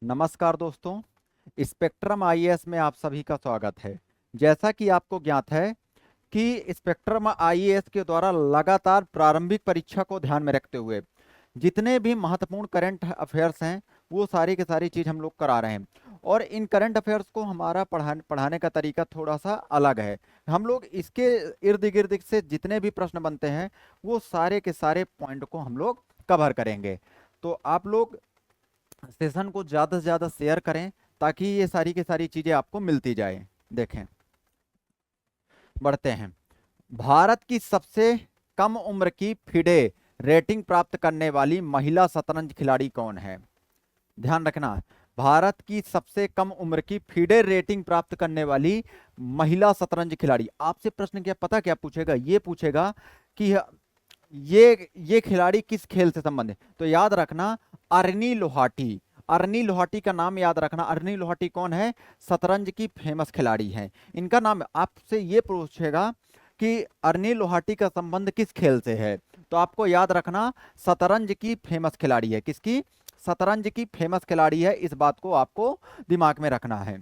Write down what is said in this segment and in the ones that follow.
नमस्कार दोस्तों, spectrum IAS में आप सभी का स्वागत है। जैसा कि आपको ज्ञात है कि स्पेक्ट्रम आईएएस के द्वारा लगातार प्रारंभिक परीक्षा को ध्यान में रखते हुए जितने भी महत्वपूर्ण करंट अफेयर्स हैं वो सारी की सारी चीज़ हम लोग करा रहे हैं। और इन करंट अफेयर्स को हमारा पढ़ाने का तरीका थोड़ा सा अलग है। हम लोग इसके इर्द गिर्द से जितने भी प्रश्न बनते हैं वो सारे के सारे पॉइंट को हम लोग कवर करेंगे। तो आप लोग सेशन को ज़्यादा से ज़्यादा शेयर करें ताकि ये सारी की सारी चीज़ें आपको मिलती जाए। देखें, बढ़ते हैं। भारत की सबसे कम उम्र की फिडे रेटिंग प्राप्त करने वाली महिला शतरंज खिलाड़ी कौन है? ध्यान रखना, भारत की सबसे कम उम्र की फिडे रेटिंग प्राप्त करने वाली महिला शतरंज खिलाड़ी। आपसे प्रश्न क्या पता क्या पूछेगा? ये पूछेगा कि ये खिलाड़ी किस खेल से संबंधित। तो याद रखना, अरनी लोहाटी। अरनी लोहाटी का नाम याद रखना। अरनी लोहाटी कौन है? शतरंज की फेमस खिलाड़ी हैं। इनका नाम आपसे ये पूछेगा कि अरनी लोहाटी का संबंध किस खेल से है, तो आपको याद रखना शतरंज की फेमस खिलाड़ी है। किसकी? शतरंज की फेमस खिलाड़ी है। इस बात को आपको दिमाग में रखना है,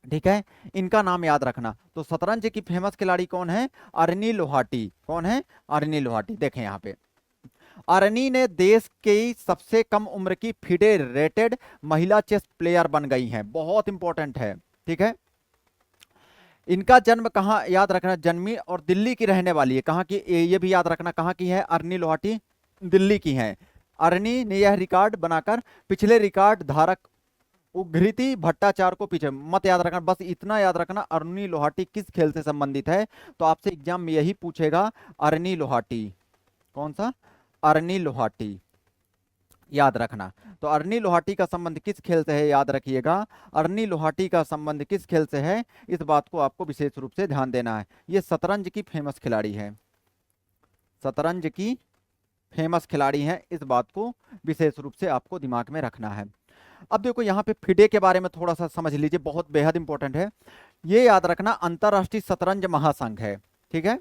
ठीक है। इनका नाम याद रखना। तो शतरंज की फेमस खिलाड़ी कौन है? अरनी लोहाटी। कौन है? अरनी लोहाटी। देखें यहाँ पे, अरनी ने देश की सबसे कम उम्र की फिडे रेटेड महिला चेस प्लेयर बन गई हैं। बहुत इंपॉर्टेंट है, ठीक है। इनका जन्म कहाँ? याद रखना, जन्मी और दिल्ली की रहने वाली है। कहाँ की? ये भी याद रखना, कहाँ की है अरनी लोहाटी? दिल्ली की है। अरनी ने यह रिकॉर्ड बनाकर पिछले रिकॉर्ड धारक उघृति भट्टाचार्य को पीछे मत याद रखना। बस इतना याद रखना, अरनी लोहाटी किस खेल से संबंधित है। तो आपसे एग्जाम में यही पूछेगा, अरनी लोहाटी। कौन सा? अरनी लोहाटी, याद रखना। तो अरनी लोहाटी का संबंध किस खेल से है? याद रखिएगा, अरनी लोहाटी का संबंध किस खेल से है, इस बात को आपको विशेष रूप से ध्यान देना है। ये शतरंज की फेमस खिलाड़ी है। शतरंज की फेमस खिलाड़ी हैं, इस बात को विशेष रूप से आपको दिमाग में रखना है। अब देखो यहाँ पे फिडे के बारे में थोड़ा सा समझ लीजिए, बहुत बेहद इंपॉर्टेंट है। ये याद रखना, अंतरराष्ट्रीय शतरंज महासंघ है, ठीक है।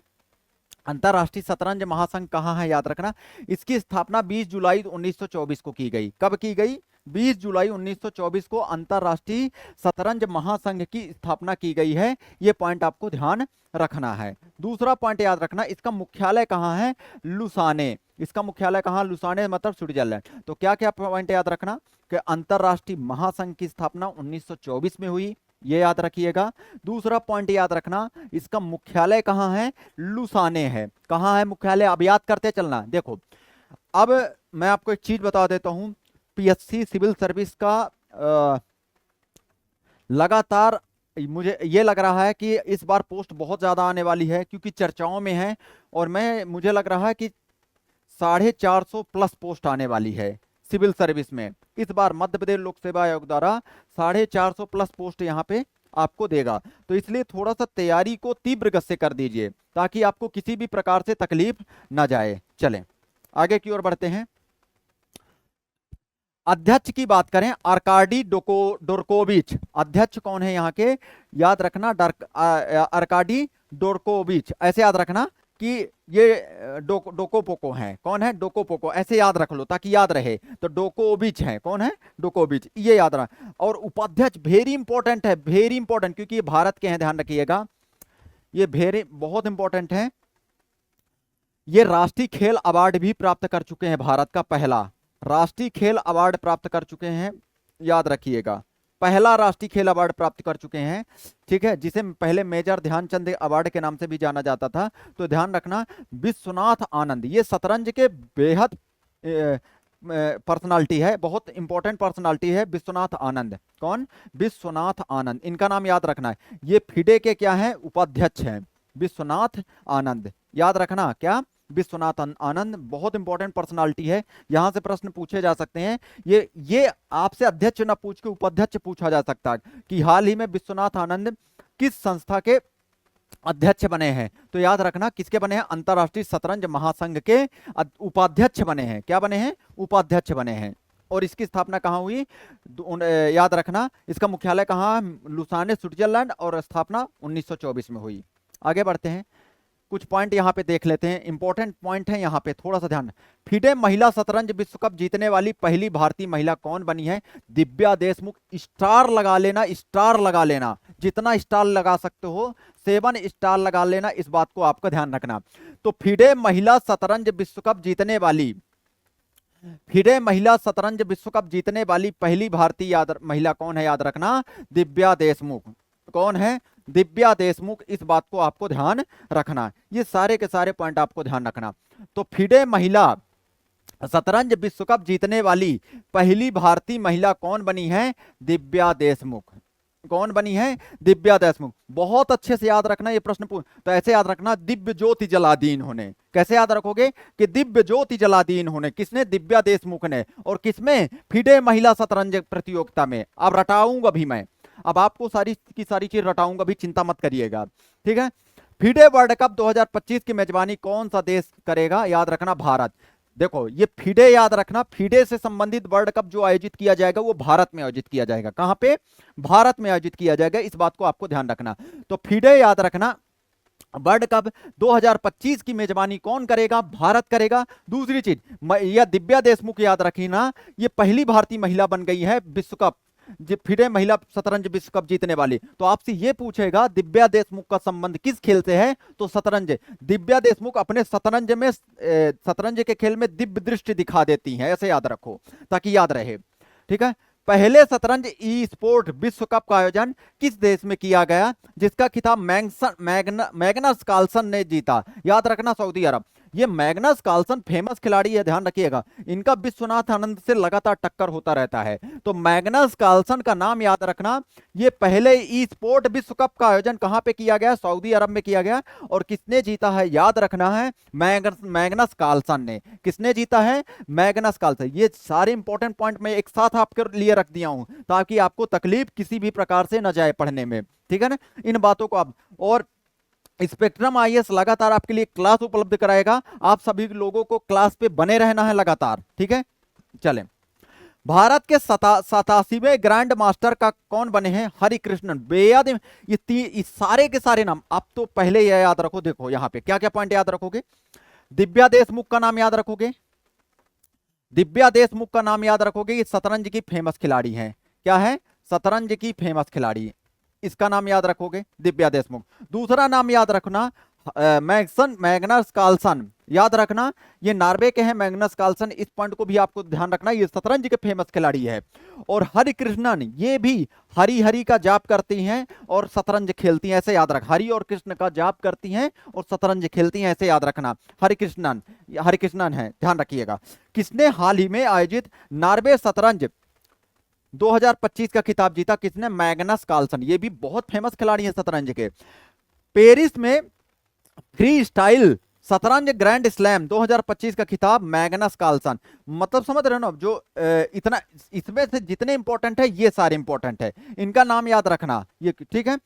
अंतरराष्ट्रीय शतरंज महासंघ कहाँ है? याद रखना, इसकी स्थापना 20 जुलाई 1924 को की गई। कब की गई? 20 जुलाई 1924 को अंतरराष्ट्रीय शतरंज महासंघ की स्थापना की गई है। ये पॉइंट आपको ध्यान रखना है। दूसरा पॉइंट याद रखना, इसका मुख्यालय कहाँ है? लुसाने। इसका मुख्यालय कहाँ? लुसाने, मतलब स्विट्जरलैंड। तो क्या क्या पॉइंट याद रखना कि अंतरराष्ट्रीय महासंघ की स्थापना 1924 में हुई, ये याद रखिएगा। दूसरा पॉइंट याद रखना, इसका मुख्यालय कहाँ है? लुसाने है। कहाँ है मुख्यालय? अब याद करते चलना। देखो, अब मैं आपको एक चीज बता देता हूं, पीएससी सिविल सर्विस का लगातार मुझे ये लग रहा है कि इस बार पोस्ट बहुत ज्यादा आने वाली है, क्योंकि चर्चाओं में है। और मुझे लग रहा है कि 450 प्लस पोस्ट आने वाली है सिविल सर्विस में। इस बार मध्य प्रदेश लोक सेवा आयोग द्वारा 450 प्लस पोस्ट यहाँ पे आपको देगा। तो इसलिए थोड़ा सा तैयारी को तीव्र गति से कर दीजिए ताकि आपको किसी भी प्रकार से तकलीफ ना जाए। चलें आगे की ओर बढ़ते हैं। अध्यक्ष की बात करें, आर्काडी डोरकोविच अध्यक्ष कौन है यहाँ के? याद रखना, आर्काडी डोरकोविच। ऐसे याद रखना कि ये डोकोपोको हैं। कौन है? डोकोपोको। ऐसे याद रख लो ताकि याद रहे। तो डोकोविच है। कौन है? डोकोविच, ये याद रखना। और उपाध्यक्ष वेरी इंपॉर्टेंट है, वेरी इंपॉर्टेंट, क्योंकि ये भारत के हैं, ध्यान रखिएगा। ये वेरी बहुत इंपॉर्टेंट है। ये राष्ट्रीय खेल अवार्ड भी प्राप्त कर चुके हैं, भारत का पहला राष्ट्रीय खेल अवार्ड प्राप्त कर चुके हैं, याद रखिएगा। पहला राष्ट्रीय खेल अवार्ड प्राप्त कर चुके हैं, ठीक है, जिसे पहले मेजर ध्यानचंद अवार्ड के नाम से भी जाना जाता था। तो ध्यान रखना, विश्वनाथ आनंद, ये शतरंज के बेहद पर्सनालिटी है, बहुत इंपॉर्टेंट पर्सनालिटी है विश्वनाथ आनंद। कौन? विश्वनाथ आनंद, इनका नाम याद रखना है। ये फिडे के क्या है? उपाध्यक्ष हैं, विश्वनाथ आनंद। याद रखना, क्या? विश्वनाथ आनंद बहुत इंपॉर्टेंट पर्सनालिटी है। यहां से प्रश्न पूछे जा सकते हैं। ये आपसे अध्यक्ष ना पूछ के उपाध्यक्ष पूछा जा सकता है कि हाल ही में विश्वनाथ आनंद किस संस्था के अध्यक्ष बने हैं। तो याद रखना, किसके बने हैं? अंतरराष्ट्रीय शतरंज महासंघ के उपाध्यक्ष बने हैं। क्या बने हैं? उपाध्यक्ष बने हैं। और इसकी स्थापना कहाँ हुई? याद रखना, इसका मुख्यालय कहाँ? Lausanne, Switzerland. और स्थापना 1924 में हुई। आगे बढ़ते हैं। कुछ पॉइंट यहाँ पे देख लेते हैं, इंपॉर्टेंट पॉइंट है यहाँ पे, थोड़ा सा ध्यान। फिडे महिला शतरंज विश्व कप जीतने वाली पहली भारतीय महिला कौन बनी है? दिव्या देशमुख। स्टार लगा लेना, स्टार लगा लेना, जितना स्टार लगा सकते हो 7 स्टार लगा लेना, इस बात को आपका ध्यान रखना। तो फिडे महिला शतरंज विश्व कप जीतने वाली, फिडे महिला शतरंज विश्व कप जीतने वाली पहली भारतीय महिला कौन है? याद रखना, दिव्या देशमुख। कौन है? दिव्या देशमुख। इस बात को आपको ध्यान रखना, ये सारे के सारे पॉइंट आपको ध्यान रखना। तो फिडे महिला शतरंज विश्व कप जीतने वाली पहली भारतीय महिला कौन बनी है? दिव्या देशमुख। कौन बनी है? दिव्या देशमुख। बहुत अच्छे से याद रखना ये प्रश्न तो ऐसे याद रखना, दिव्य ज्योति जला दी इन्होंने। कैसे याद रखोगे कि दिव्य ज्योति जला दी इन्होंने, किसने? दिव्या देशमुख ने। और किसमें? फिडे महिला शतरंज प्रतियोगिता में। अब रटाऊंगा भी मैं, अब आपको सारी की सारी चीज रटाऊंगा भी, चिंता मत करिएगा, ठीक है। फिडे वर्ल्ड कप 2025 की मेजबानी कौन सा देश करेगा? याद रखना, भारत। देखो ये फिडे याद रखना, फिडे से संबंधित वर्ल्ड कप जो आयोजित किया जाएगा वो भारत में आयोजित किया जाएगा। कहां पे? भारत में आयोजित किया जाएगा, इस बात को आपको ध्यान रखना। तो फिडे याद रखना, वर्ल्ड कप 2025 की मेजबानी कौन करेगा? भारत करेगा। दूसरी चीज, यह दिव्या देशमुख याद रखना, ये पहली भारतीय महिला बन गई है विश्व कप, फिडे महिला शतरंज विश्व कप जीतने वाली। तो आपसे ये पूछेगा दिव्या देशमुख का संबंध किस खेल से है? तो शतरंज। दिव्या देशमुख अपने शतरंज में, शतरंज के खेल में दिव्य दृष्टि दिखा देती हैं, ऐसे याद रखो ताकि याद रहे, ठीक है। पहले शतरंज ई स्पोर्ट विश्व कप का आयोजन किस देश में किया गया, जिसका खिताब मैग्नस कार्लसन ने जीता? याद रखना, सऊदी अरब। ये मैग्नस कार्लसन फेमस खिलाड़ी है, ध्यान रखिएगा, इनका विश्वनाथ आनंद से लगातार टक्कर होता रहता है। तो मैग्नस कार्लसन का नाम याद रखना। ये पहले ई स्पोर्ट विश्व कप का आयोजन कहां पे किया गया? सऊदी अरब में किया गया। और किसने जीता है? याद रखना है, मैग्नस कार्लसन ने। किसने जीता है? Magnus Carlsen. ये सारे इंपॉर्टेंट पॉइंट मैं एक साथ आपके लिए रख दिया हूं ताकि आपको तकलीफ किसी भी प्रकार से न जाए पढ़ने में, ठीक है ना। इन बातों को आप, और स्पेक्ट्रम आईएएस लगातार आपके लिए क्लास उपलब्ध कराएगा, आप सभी लोगों को क्लास पे बने रहना है लगातार, ठीक है। चलें, भारत के 87वें ग्रैंड मास्टर का कौन बने हैं? हरिकृष्णन। बेयाद ये सारे के सारे नाम आप तो पहले ये याद रखो। देखो यहाँ पे क्या क्या पॉइंट याद रखोगे? दिव्या देशमुख का नाम याद रखोगे, दिव्या देशमुख का नाम याद रखोगे, ये शतरंज की फेमस खिलाड़ी हैं। क्या है? शतरंज की फेमस खिलाड़ी, इसका नाम याद रखोगे, दिव्या देशमुख। दूसरा नाम याद रखना, मैग्नस कार्लसन, याद रखना, ये नॉर्वे के हैं मैग्नस कार्लसन, इस पॉइंट को भी आपको ध्यान रखना, ये शतरंज के फेमस खिलाड़ी है। और हरिकृष्णन, ये भी हरि हरि का जाप करती हैं और शतरंज खेलती हैं, ऐसे याद रख। हरि और कृष्ण का जाप करती हैं और शतरंज खेलती हैं, ऐसे याद रखना। हरिकृष्णन है, ध्यान रखिएगा। किसने हाल ही में आयोजित नॉर्वे शतरंज 2025 का खिताब जीता? किसने? Magnus Carlsen. ये भी बहुत फेमस खिलाड़ी हैं शतरंज के। पेरिस में फ्री स्टाइल शतरंज ग्रैंड स्लैम 2025 का खिताब मैग्नस कार्लसन। मतलब समझ रहे हो ना, जो इतना इसमें से जितने इंपॉर्टेंट है ये सारे इंपॉर्टेंट है, इनका नाम याद रखना, ये ठीक है।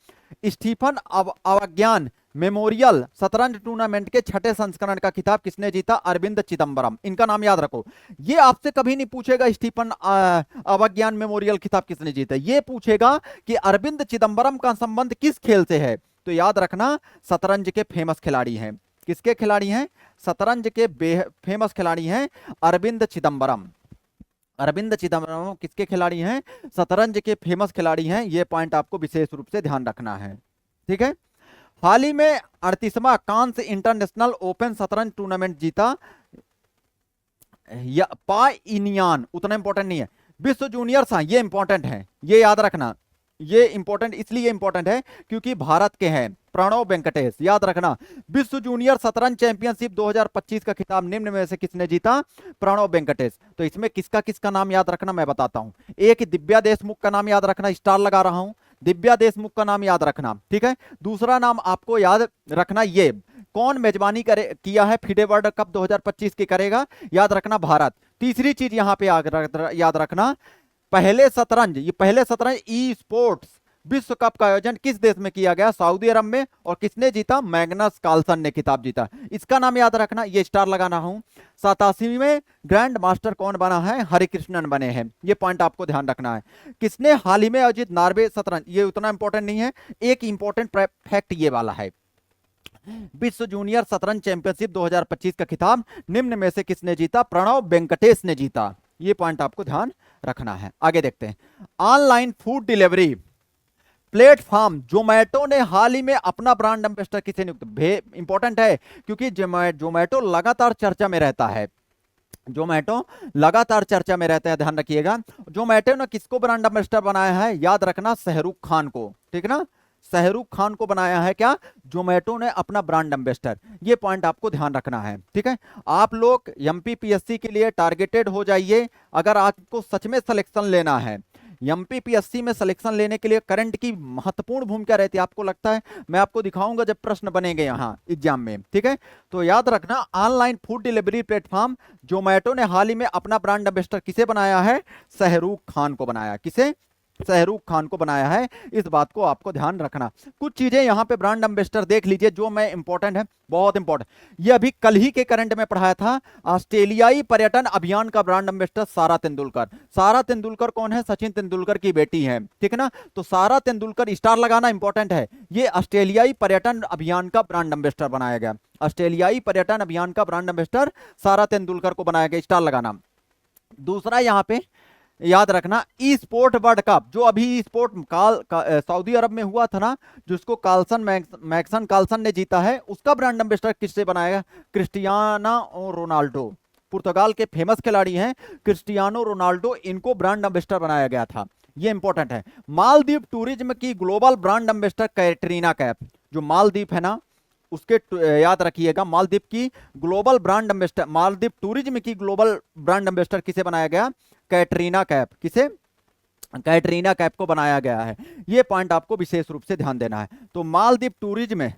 स्टीफन अवज्ञान मेमोरियल शतरंज टूर्नामेंट के 6ठे संस्करण का खिताब किसने जीता? अरविंद चिदम्बरम। इनका नाम याद रखो। ये आपसे कभी नहीं पूछेगा स्टीफन अवज्ञान मेमोरियल खिताब किसने जीता, ये पूछेगा कि अरविंद चिदम्बरम का संबंध किस खेल से है। तो याद रखना, शतरंज के फेमस खिलाड़ी हैं। किसके खिलाड़ी हैं? शतरंज के फेमस खिलाड़ी हैं अरविंद चिदम्बरम। अरविंद चिदम्बरम किसके खिलाड़ी हैं? शतरंज के फेमस खिलाड़ी हैं। ये पॉइंट आपको विशेष रूप से ध्यान रखना है, ठीक है। हाल ही में 38वां कांस इंटरनेशनल ओपन शतरंज टूर्नामेंट जीता या पाइनियान, उतना इंपॉर्टेंट नहीं है। विश्व जूनियर ये इंपॉर्टेंट है, ये याद रखना। ये इंपॉर्टेंट इसलिए इंपॉर्टेंट है क्योंकि भारत के हैं प्रणव वेंकटेश, याद रखना। विश्व जूनियर शतरंज चैंपियनशिप 2025 का खिताब निम्न में से किसने जीता? प्रणव वेंकटेश। तो इसमें किसका किसका नाम याद रखना मैं बताता हूं। एक दिव्या देशमुख का नाम याद रखना, स्टार लगा रहा हूं, दिव्या देशमुख का नाम याद रखना, ठीक है। दूसरा नाम आपको याद रखना, ये कौन मेजबानी किया है फिडे वर्ल्ड कप 2025 की करेगा? याद रखना, भारत। तीसरी चीज यहां पे याद रखना, पहले शतरंज ई स्पोर्ट्स विश्व कप का आयोजन किस देश में किया गया? सऊदी अरब में। और किसने जीता? मैग्नस कार्लसन ने खिताब जीता। इसका नाम याद रखना, ये स्टार लगाना हूं। 87वें ग्रैंड मास्टर कौन बना है? हरिकृष्णन बने हैं। ये पॉइंट आपको ध्यान रखना है। किसने हाल ही में आयोजित नॉर्वे शतरंज, ये उतना इंपॉर्टेंट नहीं है। एक इंपॉर्टेंट फैक्ट ये वाला है, विश्व जूनियर शतरंज चैंपियनशिप 2025 का खिताब निम्न में से किसने जीता? प्रणव वेंकटेश ने जीता। ये पॉइंट आपको ध्यान रखना है। आगे देखते हैं, online food delivery platform Zomato ने हाल ही में अपना ब्रांड एम्बेसडर किसे नियुक्त? इंपॉर्टेंट है क्योंकि जोमेटो लगातार चर्चा में रहता है। जोमेटो लगातार चर्चा में रहता है, ध्यान रखिएगा। जोमेटो ने किसको ब्रांड एम्बेसडर बनाया है? याद रखना, शाहरुख खान को। ठीक ना, शाहरुख खान को बनाया है क्या? जोमेटो ने अपना ब्रांड एम्बेसडर। ये पॉइंट आपको ध्यान रखना है। ठीक है, आप लोग एमपीपीएससी के लिए टारगेटेड हो जाइए। अगर आपको सच में सिलेक्शन लेना है, एमपीपीएससी में सिलेक्शन लेने के लिए करंट की महत्वपूर्ण भूमिका रहती है। आपको लगता है? मैं आपको दिखाऊंगा जब प्रश्न बनेंगे यहाँ एग्जाम में। ठीक है, तो याद रखना, online food delivery platform Zomato ने हाल ही में अपना ब्रांड एम्बेसडर किसे बनाया है? शाहरुख खान को बनाया। किसे? शाहरुख खान को बनाया है। इस बात को आपको ध्यान रखना। कुछ चीजें यहां पे ब्रांड एम्बेसडर देख लीजिए जो मैं इंपॉर्टेंट है, बहुत इंपॉर्टेंट। ये अभी कल ही के करंट में पढ़ाया था। ऑस्ट्रेलियाई पर्यटन अभियान का ब्रांड एम्बेसडर सारा तेंदुलकर। सारा तेंदुलकर कौन है? सचिन तेंदुलकर की बेटी है। ठीक है ना, तो सारा तेंदुलकर, स्टार लगाना इंपॉर्टेंट है। ये ऑस्ट्रेलियाई पर्यटन अभियान का ब्रांड एम्बेसडर बनाया गया। ऑस्ट्रेलियाई पर्यटन अभियान का ब्रांड एम्बेसडर सारा तेंदुलकर को बनाया गया, स्टार लगाना। दूसरा यहां पे याद रखना, ई स्पोर्ट वर्ल्ड कप जो अभी ई स्पोर्ट सऊदी अरब में हुआ था ना, जिसको मैक्सन कार्लसन ने जीता है, उसका ब्रांड एम्बेसडर किससे बनाएगा? Cristiano Ronaldo. पुर्तगाल के फेमस खिलाड़ी हैं क्रिस्टियानो रोनाल्डो, इनको ब्रांड एम्बेसडर बनाया गया था। ये इंपॉर्टेंट है। मालदीव टूरिज्म की global brand ambassador Katrina Kaif. जो मालदीव है ना, उसके याद रखिएगा, मालदीव की global brand ambassador, Maldives tourism की ग्लोबल ब्रांड एम्बेसडर किसे बनाया गया? कैटरीना कैफ। किसे? कैटरीना कैफ को बनाया गया है। ये पॉइंट आपको विशेष रूप से ध्यान देना है। तो मालदीव टूरिज्म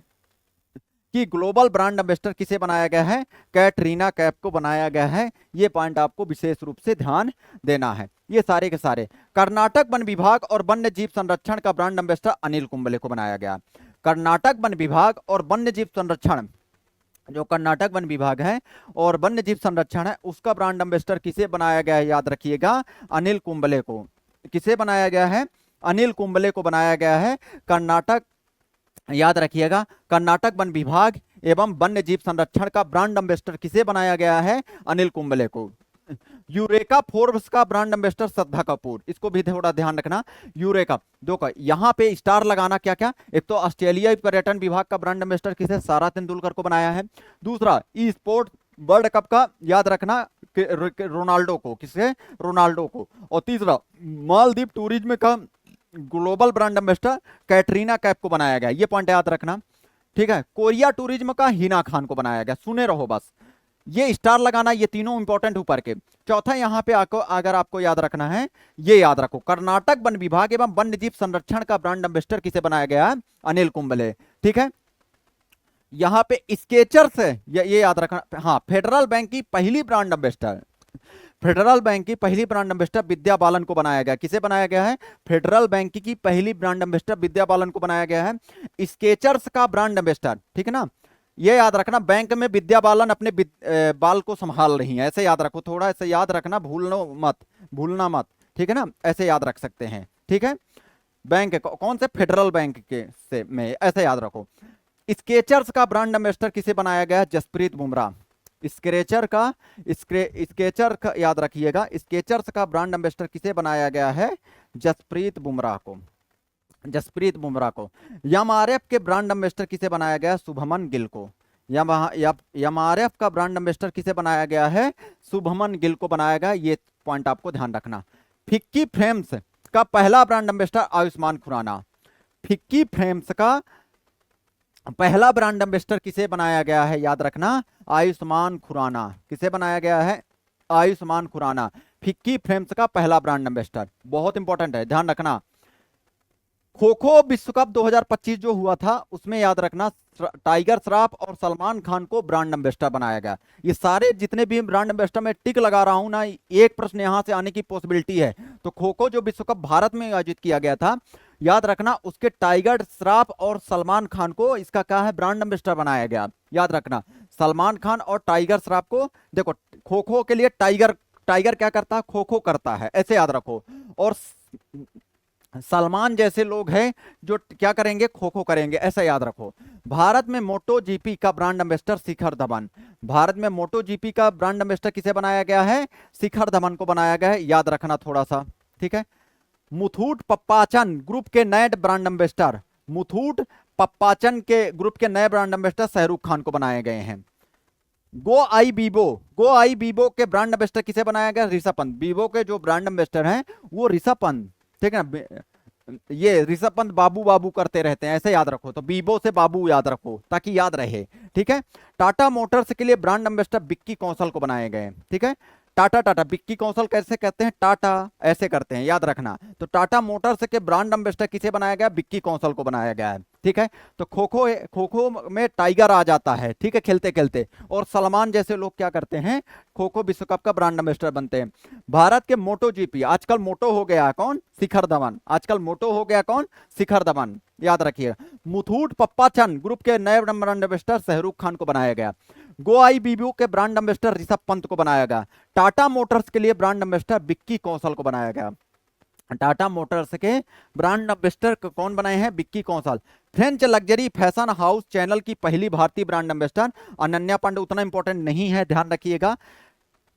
की ग्लोबल ब्रांड एम्बेसडर किसे बनाया गया है? कैटरीना कैफ को बनाया गया है। ये पॉइंट आपको विशेष रूप से ध्यान देना है। ये सारे के सारे। कर्नाटक वन विभाग और वन्य जीव संरक्षण का ब्रांड एम्बेसडर अनिल कुंबले को बनाया गया। कर्नाटक वन विभाग और वन्य जीव संरक्षण, जो कर्नाटक वन विभाग है और वन्य जीव संरक्षण है, उसका ब्रांड एम्बेसडर किसे बनाया गया है? याद रखिएगा, अनिल कुंबले को। किसे बनाया गया है? अनिल कुंबले को बनाया गया है। कर्नाटक, याद रखिएगा, कर्नाटक वन विभाग एवं वन्य जीव संरक्षण का ब्रांड एम्बेसडर किसे बनाया गया है? अनिल कुंबले को। यूरेका फोर्ब्स का ब्रांड एम्बेसडर श्रद्धा कपूर, इसको भी थोड़ा ध्यान रखना। यूरेका देखो, यहां पे स्टार लगाना क्या क्या? एक तो ऑस्ट्रेलियाई पर्यटन विभाग का ब्रांड एम्बेसडर किसे? सारा तेंदुलकर को बनाया है। दूसरा, ई स्पोर्ट वर्ल्ड कप का याद रखना रोनाल्डो को। किसे? रोनाल्डो को। और तीसरा, मालदीव टूरिज्म का global brand ambassador Katrina Kaif को बनाया गया। ये पॉइंट याद रखना। ठीक है, कोरिया टूरिज्म का हिना खान को बनाया गया। सुने रहो बस, ये स्टार लगाना, ये तीनों इंपॉर्टेंट ऊपर के। चौथा यहां पे अगर आपको याद रखना है, ये याद रखो, कर्नाटक वन विभाग एवं वन्य जीव संरक्षण का ब्रांड एम्बेसडर किसे बनाया गया? अनिल कुंबले। ठीक है, यहां पे स्केचर्स है, ये याद रखना। हाँ, फेडरल बैंक की पहली ब्रांड एम्बेसडर, फेडरल बैंक की पहली ब्रांड एम्बेसडर विद्या बालन को बनाया गया। किसे बनाया गया है? फेडरल बैंक की पहली ब्रांड एम्बेसडर विद्या बालन को बनाया गया है। स्केचर्स का ब्रांड एम्बेसडर, ठीक है ना, ये याद रखना, बैंक में विद्या बालन अपने बाल को संभाल रही हैं, ऐसे याद रखो। थोड़ा ऐसे याद रखना, भूलना मत। ठीक है ना, ऐसे याद रख सकते हैं। ठीक है, बैंक कौन से? फेडरल बैंक के से में, ऐसे याद रखो। स्केचर्स का ब्रांड एम्बेसडर किसे बनाया गया? जसप्रीत बुमराह। स्केचर का याद रखिएगा, स्केचर्स का ब्रांड एम्बेसडर किसे बनाया गया है? जसप्रीत बुमराह को। जसप्रीत बुमराह को। एमआरएफ के ब्रांड एम्बेसडर किसे बनाया गया? शुभमन गिल को। एमआरएफ का ब्रांड एम्बेसडर किसे बनाया गया है? शुभमन गिल को बनाया गया। ये पॉइंट आपको ध्यान रखना। फिक्की फ्रेम्स का पहला brand ambassador Ayushmann Khurrana. FICCI frames का पहला ब्रांड एम्बेसडर किसे बनाया गया है? याद रखना, आयुष्मान खुराना। किसे बनाया गया है? आयुष्मान खुराना। फिक्की फ्रेम्स का पहला ब्रांड एम्बेसडर, बहुत इंपॉर्टेंट है, ध्यान रखना। खो खो विश्व कप 2025 जो हुआ था, उसमें याद रखना टाइगर श्रॉफ और सलमान खान को ब्रांड एम्बेसडर बनाया गया। ये सारे जितने भी ब्रांड एम्बेसडर में टिक लगा रहा हूं ना, एक प्रश्न यहां से आने की पॉसिबिलिटी है। तो खो खो जो विश्व कप भारत में आयोजित किया गया था, याद रखना, उसके टाइगर श्रॉफ और सलमान खान को इसका क्या है? ब्रांड एम्बेसडर बनाया गया। याद रखना, सलमान खान और टाइगर श्रॉफ को। देखो, खो खो के लिए टाइगर क्या करता है? खो खो करता है, ऐसे याद रखो। और सलमान जैसे लोग हैं जो क्या करेंगे, खो खो करेंगे, ऐसा याद रखो। भारत में मोटो जीपी का ब्रांड एम्बेसडर शिखर धवन। भारत में मोटो जीपी का ब्रांड एम्बेसडर किसे बनाया गया है, शिखर धवन को बनाया गया है, याद रखना थोड़ा सा, ठीक है। मुथूट पप्पाचन ग्रुप के नए ब्रांड एम्बेसडर, मुथूट पप्पाचन के ग्रुप के नए ब्रांड एम्बेसडर शाहरुख खान को बनाए गए हैं। गो आई बीबो, गो आई बीबो के ब्रांड एम्बेसडर किसे बनाया गया, ऋषभ पंत। बीबो के जो ब्रांड एम्बेसडर हैं वो ऋषभ पंत, ठीक है ना। ये ऋषभ पंत बाबू बाबू करते रहते हैं, ऐसे याद रखो, तो बीबो से बाबू याद रखो ताकि याद रहे, ठीक है। टाटा मोटर्स के लिए ब्रांड एम्बेसडर विक्की कौशल को बनाए गए, ठीक है। टाटा टाटा विक्की कौशल कैसे कहते हैं, टाटा ऐसे करते हैं, याद रखना। तो टाटा मोटर्स के ब्रांड एम्बेसडर किसे बनाया गया, विक्की कौशल को बनाया गया है, ठीक है। तो खो खो, खो खो में टाइगर आ जाता है, ठीक है, खेलते खेलते, और सलमान जैसे लोग क्या करते हैं, खो खो विश्व कप का ब्रांड एम्बेसडर बनते हैं। भारत के मोटो जीपी, आजकल मोटो हो गया कौन, शिखर धवन, आजकल मोटो हो गया कौन, शिखर धवन, याद रखिए। मुथूट पप्पाचन ग्रुप के नए ब्रांड एम्बेसडर शाहरुख खान को बनाया गया। गो आई बीबू के ब्रांड एम्बेसडर ऋषभ पंत को बनाया गया। टाटा मोटर्स के लिए ब्रांड एम्बेसडर विक्की कौशल को बनाया गया। टाटा मोटर्स के ब्रांड एम्बेसडर कौन बनाए हैं, Vicky Kaushal. French luxury fashion house Chanel की पहली भारतीय ब्रांड एम्बेसडर अनन्या पांडे, उतना इंपॉर्टेंट नहीं है, ध्यान रखिएगा।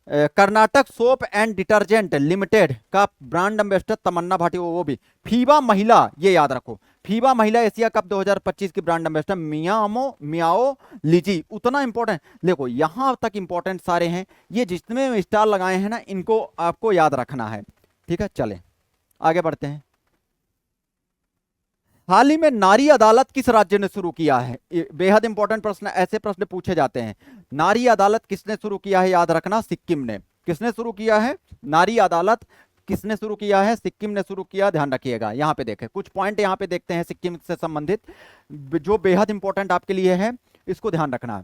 Karnataka soap and detergent limited का ब्रांड एम्बेसडर तमन्ना भाटिया, वो भी। फीबा महिला, ये याद रखो, फीबा महिला एशिया कप 2025 की ब्रांड एम्बेसडर मियाओ लीजी, उतना इंपॉर्टेंट। देखो यहां तक इंपॉर्टेंट सारे हैं, ये जितने स्टार लगाए हैं ना इनको आपको याद रखना है, ठीक है। चले आगे बढ़ते हैं। हाल ही में नारी अदालत किस राज्य ने शुरू किया है, बेहद इंपॉर्टेंट प्रश्न, ऐसे प्रश्न पूछे जाते हैं। नारी अदालत किसने शुरू किया है, याद रखना, सिक्किम ने। किसने शुरू किया है, नारी अदालत किसने शुरू किया है, सिक्किम ने शुरू किया, ध्यान रखिएगा। यहाँ पे देखें कुछ पॉइंट, यहाँ पे देखते हैं सिक्किम से संबंधित जो बेहद इंपॉर्टेंट आपके लिए है, इसको ध्यान रखना है।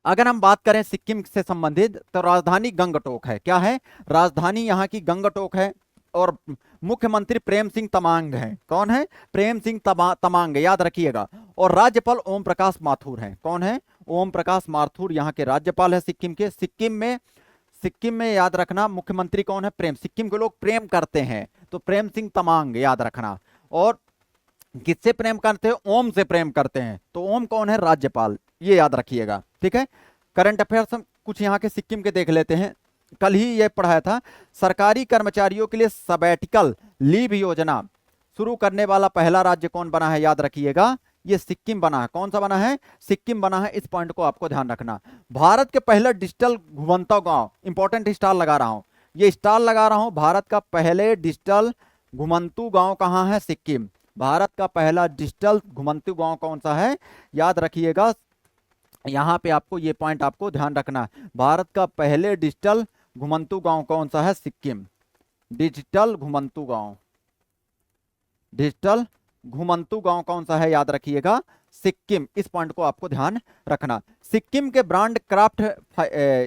अगर हम बात करें सिक्किम से संबंधित तो राजधानी गंगटोक है, क्या है, राजधानी यहाँ की गंगटोक है, और मुख्यमंत्री प्रेम सिंह तमांग हैं, कौन है, प्रेम सिंह तमांग, याद रखिएगा। और राज्यपाल ओम प्रकाश माथुर हैं, कौन है, ओम प्रकाश माथुर यहाँ के राज्यपाल है सिक्किम के। सिक्किम में याद रखना मुख्यमंत्री कौन है, प्रेम, सिक्किम के लोग प्रेम करते हैं तो प्रेम सिंह तमांग, याद रखना। और किससे प्रेम करते हैं, ओम से प्रेम करते हैं, तो ओम कौन है, राज्यपाल, ये याद रखिएगा, ठीक है। करंट अफेयर्स हम कुछ यहाँ के सिक्किम के देख लेते हैं, कल ही ये पढ़ाया था। सरकारी कर्मचारियों के लिए सबैटिकल लीव योजना शुरू करने वाला पहला राज्य कौन बना है, याद रखिएगा, ये सिक्किम बना है। कौन सा बना है, सिक्किम बना है, इस पॉइंट को आपको ध्यान रखना। भारत के पहले डिजिटल घुमंता गांव, इंपॉर्टेंट स्टार लगा रहा हूं, ये स्टार लगा रहा हूं, भारत का पहले डिजिटल घुमंतु गांव कहां है, सिक्किम। भारत का पहला डिजिटल घुमंतु गांव कौन सा है, याद रखिएगा, यहां पे आपको ये पॉइंट आपको ध्यान रखना। भारत का पहले डिजिटल घुमंतु गांव कौन सा है, सिक्किम। डिजिटल घुमंतु गांव, डिजिटल घुमंतु गांव कौन सा है, याद रखिएगा, सिक्किम, इस पॉइंट को आपको ध्यान रखना। सिक्किम के ब्रांड क्राफ्ट,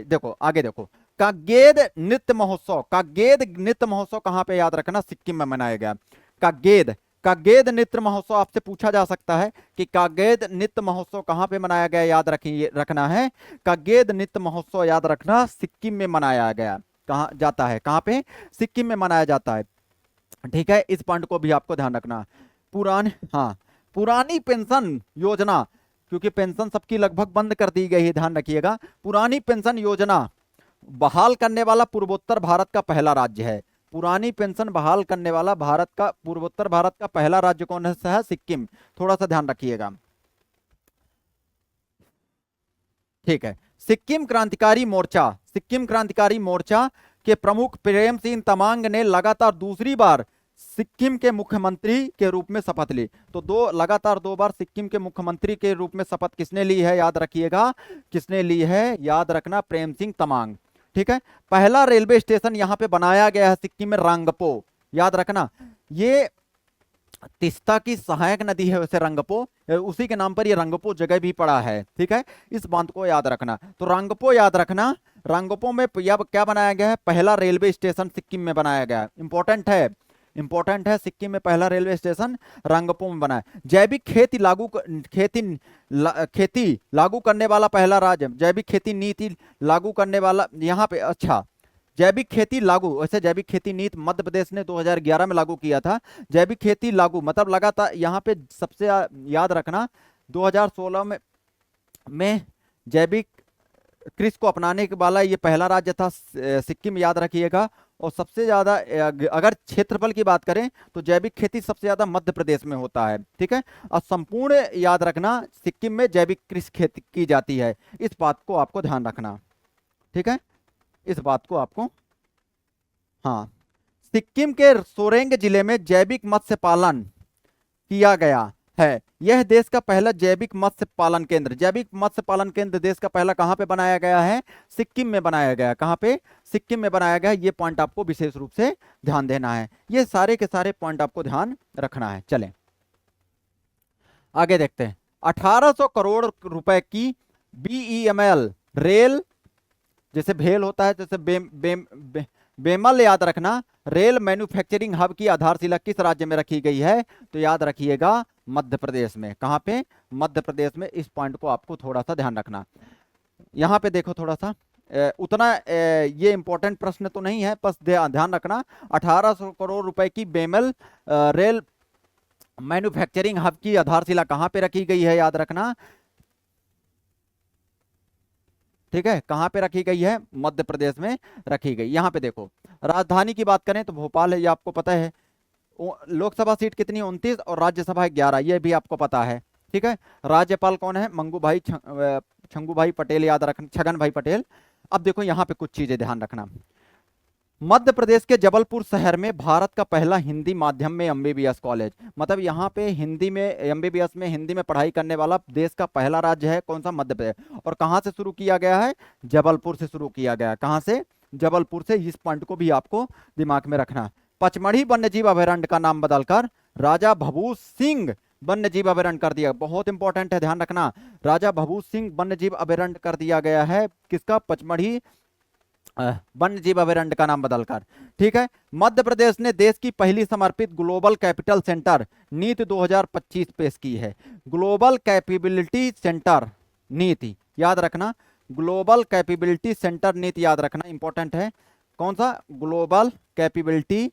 देखो आगे देखो, कागेद नृत्य महोत्सव, कागेद नृत्य महोत्सव कहां पे, याद रखना, सिक्किम में मनाया गया। कागेद, कागेद नृत्य महोत्सव आपसे पूछा जा सकता है कि कागेद नृत्य महोत्सव कहां पे मनाया गया, याद रखिए, रखना है, कागेद नृत्य महोत्सव याद रखना सिक्किम में मनाया गया, कहां जाता है, कहां पे, सिक्किम में मनाया जाता है, ठीक है। इस पॉइंट को भी आपको ध्यान रखना। पुरानी पेंशन योजना, क्योंकि पेंशन सबकी लगभग बंद कर दी गई है, ध्यान रखिएगा। पुरानी पेंशन योजना बहाल करने वाला पूर्वोत्तर भारत का पहला राज्य है। पुरानी पेंशन बहाल करने वाला भारत का, पूर्वोत्तर भारत का पहला राज्य कौन सा है, सिक्किम, थोड़ा सा ध्यान रखिएगा, ठीक है। सिक्किम क्रांतिकारी मोर्चा, सिक्किम क्रांतिकारी मोर्चा के प्रमुख प्रेम सिंह तमांग ने लगातार दूसरी बार सिक्किम के मुख्यमंत्री के रूप में शपथ ली। तो लगातार 2 बार सिक्किम के मुख्यमंत्री के रूप में शपथ किसने ली है, याद रखिएगा, किसने ली है, याद रखना, प्रेम सिंह तमांग, ठीक है। पहला रेलवे स्टेशन यहां पे बनाया गया है सिक्किम में, रंगपो, याद रखना, ये तिस्ता की सहायक नदी है वैसे रंगपो, उसी के नाम पर ये रंगपो जगह भी पड़ा है, ठीक है, इस बात को याद रखना। तो रंगपो याद रखना, रंगपो में क्या बनाया गया है, पहला रेलवे स्टेशन सिक्किम में बनाया गया है, इंपॉर्टेंट है, इंपॉर्टेंट है, सिक्किम में पहला रेलवे स्टेशन रंगपो में बना है। जैविक खेती लागू करने वाला पहला राज्य, जैविक खेती नीति लागू करने वाला, यहाँ पे अच्छा जैविक खेती लागू, वैसे जैविक खेती नीति मध्य प्रदेश ने 2011 में लागू किया था। जैविक खेती लागू मतलब लगातार, यहाँ पे सबसे याद रखना 2016 में जैविक कृषि को अपनाने के वाला ये पहला राज्य था सिक्किम, याद रखिएगा। और सबसे ज्यादा अगर क्षेत्रफल की बात करें तो जैविक खेती सबसे ज्यादा मध्य प्रदेश में होता है, ठीक है। और संपूर्ण याद रखना सिक्किम में जैविक कृषि खेती की जाती है, इस बात को आपको ध्यान रखना, ठीक है, इस बात को आपको। हाँ, सिक्किम के सोरेंग जिले में जैविक मत्स्य पालन किया गया है। यह देश का पहला जैविक मत्स्य पालन केंद्र, जैविक मत्स्य पालन केंद्र देश का पहला कहां पे बनाया गया है? सिक्किम में बनाया गया। कहां पे? सिक्किम में बनाया गया। ये पॉइंट आपको विशेष रूप से ध्यान देना है, ये सारे के सारे पॉइंट आपको ध्यान रखना है। चलें आगे देखते हैं। 1800 करोड़ रुपए की BEML रेल, जैसे भेल होता है, जैसे बेमल याद रखना, रेल मैन्युफैक्चरिंग हब की आधारशिला किस राज्य में रखी गई है? तो याद रखिएगा मध्य प्रदेश में। कहां पे? मध्य प्रदेश में। इस पॉइंट को आपको थोड़ा सा ध्यान रखना। यहां पे देखो थोड़ा सा उतना ये इंपॉर्टेंट प्रश्न तो नहीं है, बस ध्यान रखना 1800 करोड़ रुपए की बेमल रेल मैन्युफैक्चरिंग हब की आधारशिला कहां पे रखी गई है? याद रखना, ठीक है, कहां पे रखी गई है? मध्य प्रदेश में रखी गई। यहां पे देखो, राजधानी की बात करें तो भोपाल है, ये आपको पता है। लोकसभा सीट कितनी? 29 और राज्यसभा 11, ये भी आपको पता है, ठीक है। राज्यपाल कौन है? छंगू भाई पटेल, याद रखना, छगन भाई पटेल। अब देखो यहाँ पे कुछ चीजें ध्यान रखना। मध्य प्रदेश के जबलपुर शहर में भारत का पहला हिंदी माध्यम में MBBS कॉलेज, मतलब यहाँ पे हिंदी में MBBS में हिंदी में पढ़ाई करने वाला देश का पहला राज्य है कौन सा? मध्य प्रदेश। और कहाँ से शुरू किया गया है? जबलपुर से शुरू किया गया। कहाँ से? जबलपुर से। इस पॉइंट को भी आपको दिमाग में रखना। पचमढ़ी वन्यजीव अभयारण्य का नाम बदलकर राजा भभूत सिंह वन्यजीव अभयारण्य कर दिया। बहुत इंपॉर्टेंट है, ध्यान रखना, राजा भभूत सिंह वन्यजीव अभयारण्य कर दिया गया है। किसका? पचमढ़ी वन्यजीव अभयारण्य का नाम बदलकर, ठीक है। मध्य प्रदेश ने देश की पहली समर्पित ग्लोबल कैपिटल सेंटर नीति 2025 पेश की है। ग्लोबल कैपेबिलिटी सेंटर नीति, याद रखना, ग्लोबल कैपेबिलिटी सेंटर नीति याद रखना, इंपॉर्टेंट है। कौन सा? ग्लोबल कैपेबिलिटी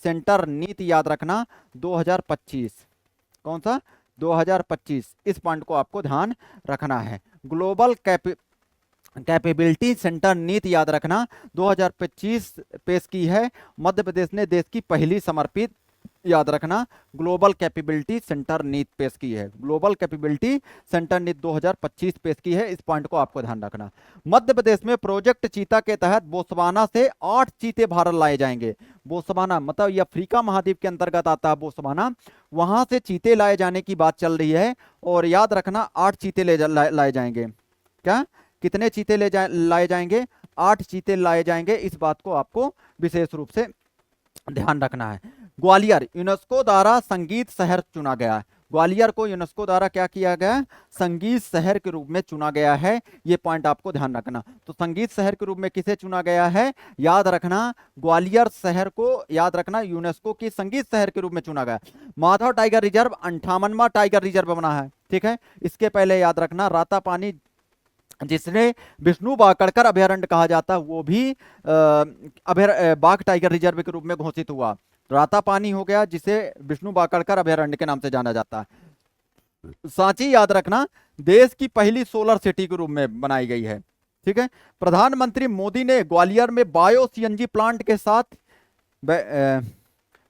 सेंटर नीति याद रखना 2025। कौन सा? 2025। इस पॉइंट को आपको ध्यान रखना है। ग्लोबल कैपेबिलिटी सेंटर नीति याद रखना 2025 पेश की है। मध्य प्रदेश ने देश की पहली समर्पित, याद रखना, ग्लोबल कैपेबिलिटी सेंटर नीति पेश की है। ग्लोबल कैपेबिलिटी सेंटर नीति 2025 पेश की है। इस पॉइंट को आपको ध्यान रखना। मध्य प्रदेश में प्रोजेक्ट चीता के तहत बोत्सवाना से 8 चीते भारत लाए जाएंगे। बोत्सवाना मतलब ये अफ्रीका महाद्वीप के अंतर्गत आता है बोत्सवाना, वहां से चीते लाए जाने की बात चल रही है। और याद रखना 8 चीते लाए जाएंगे। क्या? कितने चीते लाए जाएंगे? 8 चीते लाए जाएंगे। इस बात को आपको विशेष रूप से ध्यान रखना है। ग्वालियर यूनेस्को द्वारा संगीत शहर चुना गया है। ग्वालियर को यूनेस्को द्वारा क्या किया गया? संगीत शहर के रूप में चुना गया है। ये पॉइंट आपको ध्यान रखना। तो संगीत शहर के रूप में किसे चुना गया है? याद रखना, ग्वालियर शहर को, याद रखना, यूनेस्को की संगीत शहर के रूप में चुना गया। माधव टाइगर रिजर्व 58वां टाइगर रिजर्व बना है, ठीक है। इसके पहले याद रखना रातापानी, जिसने विष्णु वाकड़कर अभयारण्य कहा जाता है, वो भी बाघ टाइगर रिजर्व के रूप में घोषित हुआ। रातापानी हो गया, जिसे विष्णु वाकड़कर अभयारण्य के नाम से जाना जाता है। सांची याद रखना देश की पहली सोलर सिटी के रूप में बनाई गई है, ठीक है। प्रधानमंत्री मोदी ने ग्वालियर में बायो CNG प्लांट के साथ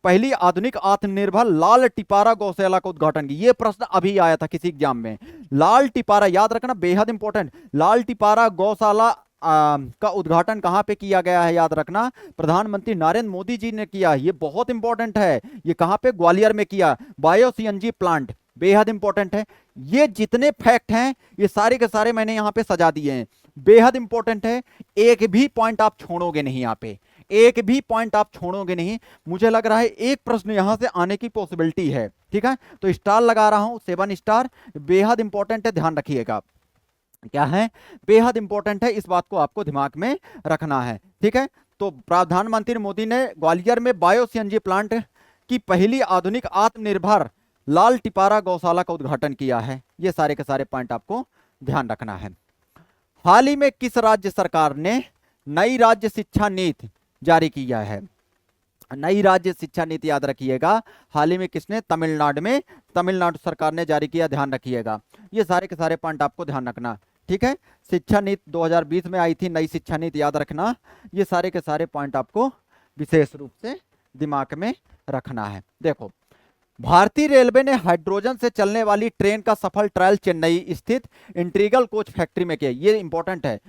पहली आधुनिक आत्मनिर्भर लाल टिपारा गौशाला का उद्घाटन की। ये प्रश्न अभी आया था किसी एग्जाम में। लाल टिपारा याद रखना, बेहद इंपॉर्टेंट। लाल टिपारा गौशाला का उद्घाटन कहां पे किया गया है? याद रखना प्रधानमंत्री नरेंद्र मोदी जी ने किया। ये बहुत इंपॉर्टेंट है। ये कहां पे? ग्वालियर में किया। बायो CNG प्लांट बेहद इंपॉर्टेंट है। ये जितने फैक्ट हैं ये सारे के सारे मैंने यहां पे सजा दिए हैं, बेहद इंपॉर्टेंट है। एक भी पॉइंट आप छोड़ोगे नहीं, यहां पे एक भी पॉइंट आप छोड़ोगे नहीं। मुझे लग रहा है एक प्रश्न यहां से आने की पॉसिबिलिटी है, ठीक है। तो स्टार लगा रहा हूं, 7 स्टार, बेहद इंपॉर्टेंट है, ध्यान रखिएगा। क्या है? बेहद इंपॉर्टेंट है, इस बात को आपको दिमाग में रखना है, ठीक है। तो प्रधानमंत्री मोदी ने ग्वालियर में बायो CNG प्लांट की पहली आधुनिक आत्मनिर्भर लाल टिपारा गौशाला का उद्घाटन किया है। ये सारे के सारे पॉइंट आपको ध्यान रखना है। हाल ही में किस राज्य सरकार ने नई राज्य शिक्षा नीति जारी किया है। नई राज्य शिक्षा नीति याद रखिएगा, हाल ही में किसने, तमिलनाडु में, तमिलनाडु सरकार ने जारी किया, ध्यान रखिएगा। ये सारे के सारे पॉइंट आपको ध्यान रखना, ठीक है। शिक्षा नीति 2020 में आई थी, नई शिक्षा नीति याद रखना। ये सारे के सारे पॉइंट आपको विशेष रूप से दिमाग में रखना है। देखो, भारतीय रेलवे ने हाइड्रोजन से चलने वाली ट्रेन का सफल ट्रायल चेन्नई स्थित इंटीग्रल कोच फैक्ट्री में किया। ये इंपॉर्टेंट है,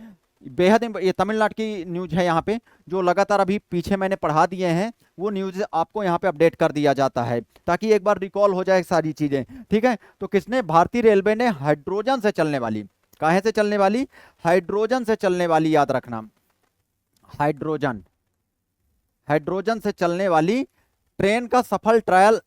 बेहद ये तमिलनाडु की न्यूज है। यहाँ पे जो लगातार अभी पीछे मैंने पढ़ा दिए हैं वो न्यूज आपको यहाँ पे अपडेट कर दिया जाता है, ताकि एक बार रिकॉल हो जाए सारी चीजें, ठीक है। तो किसने, भारतीय रेलवे ने हाइड्रोजन से चलने वाली, काहे से चलने वाली, हाइड्रोजन से चलने वाली, याद रखना, हाइड्रोजन, हाइड्रोजन से चलने वाली ट्रेन का सफल ट्रायल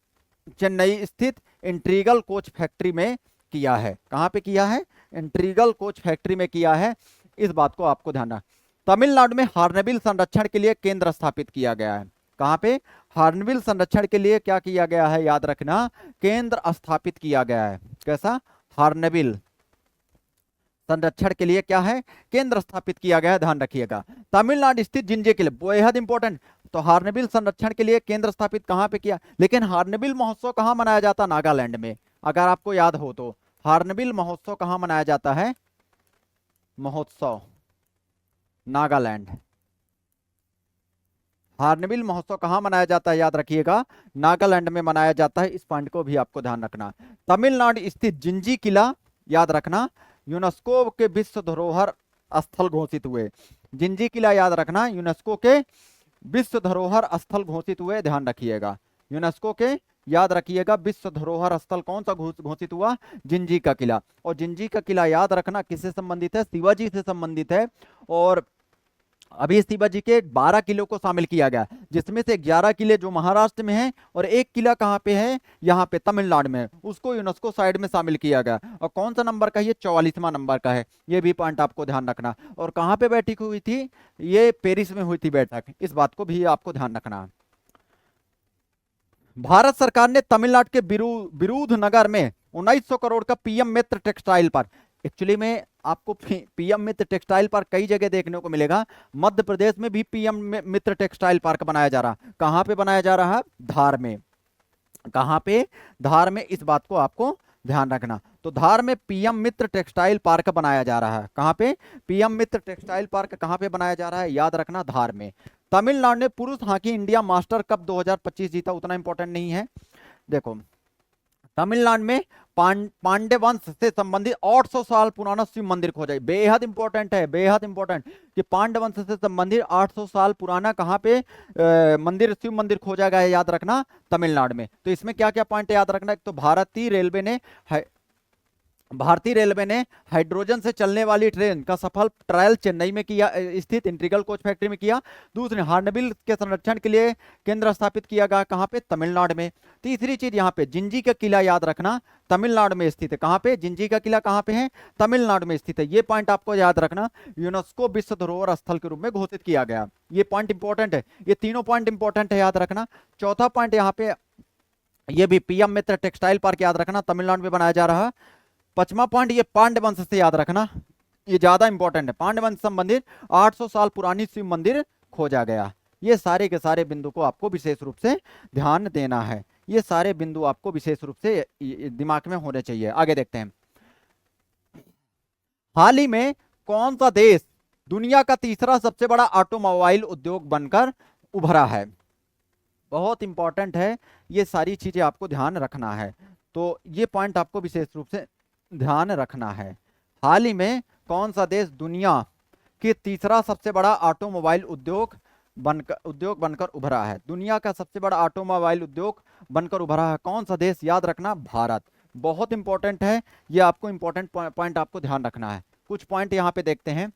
चेन्नई स्थित इंटीग्रल कोच फैक्ट्री में किया है। कहां पे किया है, इंटीग्रल कोच फैक्ट्री में किया है। इस बात को आपको ध्यान रखना। तमिलनाडु में हार्नबिल संरक्षण के लिए केंद्र स्थापित किया गया है। कहां पे, हार्नबिल संरक्षण के लिए क्या किया गया है, याद रखना, केंद्र स्थापित किया गया है। कैसा, हार्नबिल संरक्षण के लिए क्या है, केंद्र स्थापित किया गया है, ध्यान रखिएगा। तमिलनाडु स्थित जिंजे के लिए, बेहद इंपॉर्टेंट। तो हार्नबिल संरक्षण के लिए केंद्र स्थापित कहां पे किया, लेकिन हार्नबिल महोत्सव कहां मनाया जाता, नागालैंड में, अगर आपको याद हो तो। हार्नबिल महोत्सव कहां मनाया जाता है, महोत्सव नागालैंड। हार्नबिल महोत्सव कहां मनाया जाता है, याद रखिएगा, नागालैंड में मनाया जाता है। इस पॉइंट को भी आपको ध्यान रखना। तमिलनाडु स्थित जिंजी किला, याद रखना, यूनेस्को के विश्व धरोहर स्थल घोषित हुए। जिंजी किला याद रखना, यूनेस्को के विश्व धरोहर स्थल घोषित हुए, ध्यान रखिएगा। यूनेस्को के, याद रखिएगा, विश्व धरोहर स्थल कौन सा घोषित हुआ, जिंजी का किला। और जिंजी का किला याद रखना किससे संबंधित है, शिवाजी से संबंधित है। और अभी शिवाजी के 12 किलों को शामिल किया गया, जिसमें से 11 किले जो महाराष्ट्र में हैं और एक किला कहां पे है, यहाँ पे तमिलनाडु में, उसको यूनेस्को साइड में शामिल किया गया। और कौन सा नंबर का, ये 44वां नंबर का है। ये भी पॉइंट आपको ध्यान रखना। और कहां पे बैठक हुई थी, ये पेरिस में हुई थी बैठक, इस बात को भी आपको ध्यान रखना। भारत सरकार ने तमिलनाडु के विरुधनगर में 1900 करोड़ का पीएम मित्र टेक्सटाइल पार्क, एक्चुअली में आपको पीएम मित्र टेक्सटाइल पार्क कई जगह देखने को मिलेगा। मध्य प्रदेश में भी पीएम मित्र टेक्सटाइल पार्क बनाया जा रहा। कहां पे बनाया जा रहा है, धार में। कहां पे, धार में। इस बात को आपको ध्यान रखना। तो धार में पीएम मित्र टेक्सटाइल पार्क बनाया जा रहा है। कहां पे, पीएम मित्र टेक्सटाइल पार्क कहां पे बनाया जा रहा है, याद रखना, धार में। तमिलनाडु ने पुरुष हॉकी इंडिया मास्टर कप 2025 जीता, उतना इंपॉर्टेंट नहीं है। देखो, तमिलनाडु में पांडे वंश से संबंधित 800 साल पुराना शिव मंदिर खोजा। बेहद इंपॉर्टेंट है, बेहद इंपॉर्टेंट, कि पांडे वंश से संबंधित 800 साल पुराना कहां पे मंदिर, शिव मंदिर खोजा गया है, याद रखना, तमिलनाडु में। तो इसमें क्या क्या पॉइंट याद रखना, एक तो भारतीय रेलवे ने हाइड्रोजन से चलने वाली ट्रेन का सफल ट्रायल चेन्नई में किया, स्थित इंटीग्रल कोच फैक्ट्री में किया। दूसरे, हार्नबिल के संरक्षण के लिए केंद्र स्थापित किया गया, कहां पे, तमिलनाडु में। तीसरी चीज, यहाँ पे जिंजी का किला याद रखना, तमिलनाडु में स्थित है। कहां पे, जिंजी का किला कहां पे है, तमिलनाडु में स्थित है। ये पॉइंट आपको याद रखना। यूनेस्को विश्व धरोहर स्थल के रूप में घोषित किया गया, ये पॉइंट इंपॉर्टेंट है। ये तीनों पॉइंट इंपॉर्टेंट है, याद रखना। चौथा पॉइंट यहाँ पे, ये भी पीएम मित्र टेक्सटाइल पार्क याद रखना, तमिलनाडु में बनाया जा रहा है। 5वां पॉइंट, ये पांड्य वंश से याद रखना, ये ज्यादा इंपॉर्टेंट है। पांड्य वंश संबंधित 800 साल पुरानी शिव मंदिर खोजा गया। ये सारे के सारे बिंदु को आपको विशेष रूप से ध्यान देना है। ये सारे बिंदु आपको विशेष रूप से दिमाग में होने चाहिए। आगे देखते हैं। हाल ही में कौन सा देश दुनिया का तीसरा सबसे बड़ा ऑटोमोबाइल उद्योग बनकर उभरा है, बहुत इंपॉर्टेंट है। ये सारी चीजें आपको ध्यान रखना है। तो ये पॉइंट आपको विशेष रूप से ध्यान रखना है। हाल ही में कौन सा देश दुनिया के तीसरा सबसे बड़ा ऑटोमोबाइल उद्योग बनकर उभरा है, दुनिया का सबसे बड़ा ऑटोमोबाइल उद्योग बनकर उभरा है, कौन सा देश, याद रखना, भारत। बहुत इंपॉर्टेंट है, ये आपको इंपॉर्टेंट पॉइंट आपको ध्यान रखना है। कुछ पॉइंट यहाँ पे देखते हैं।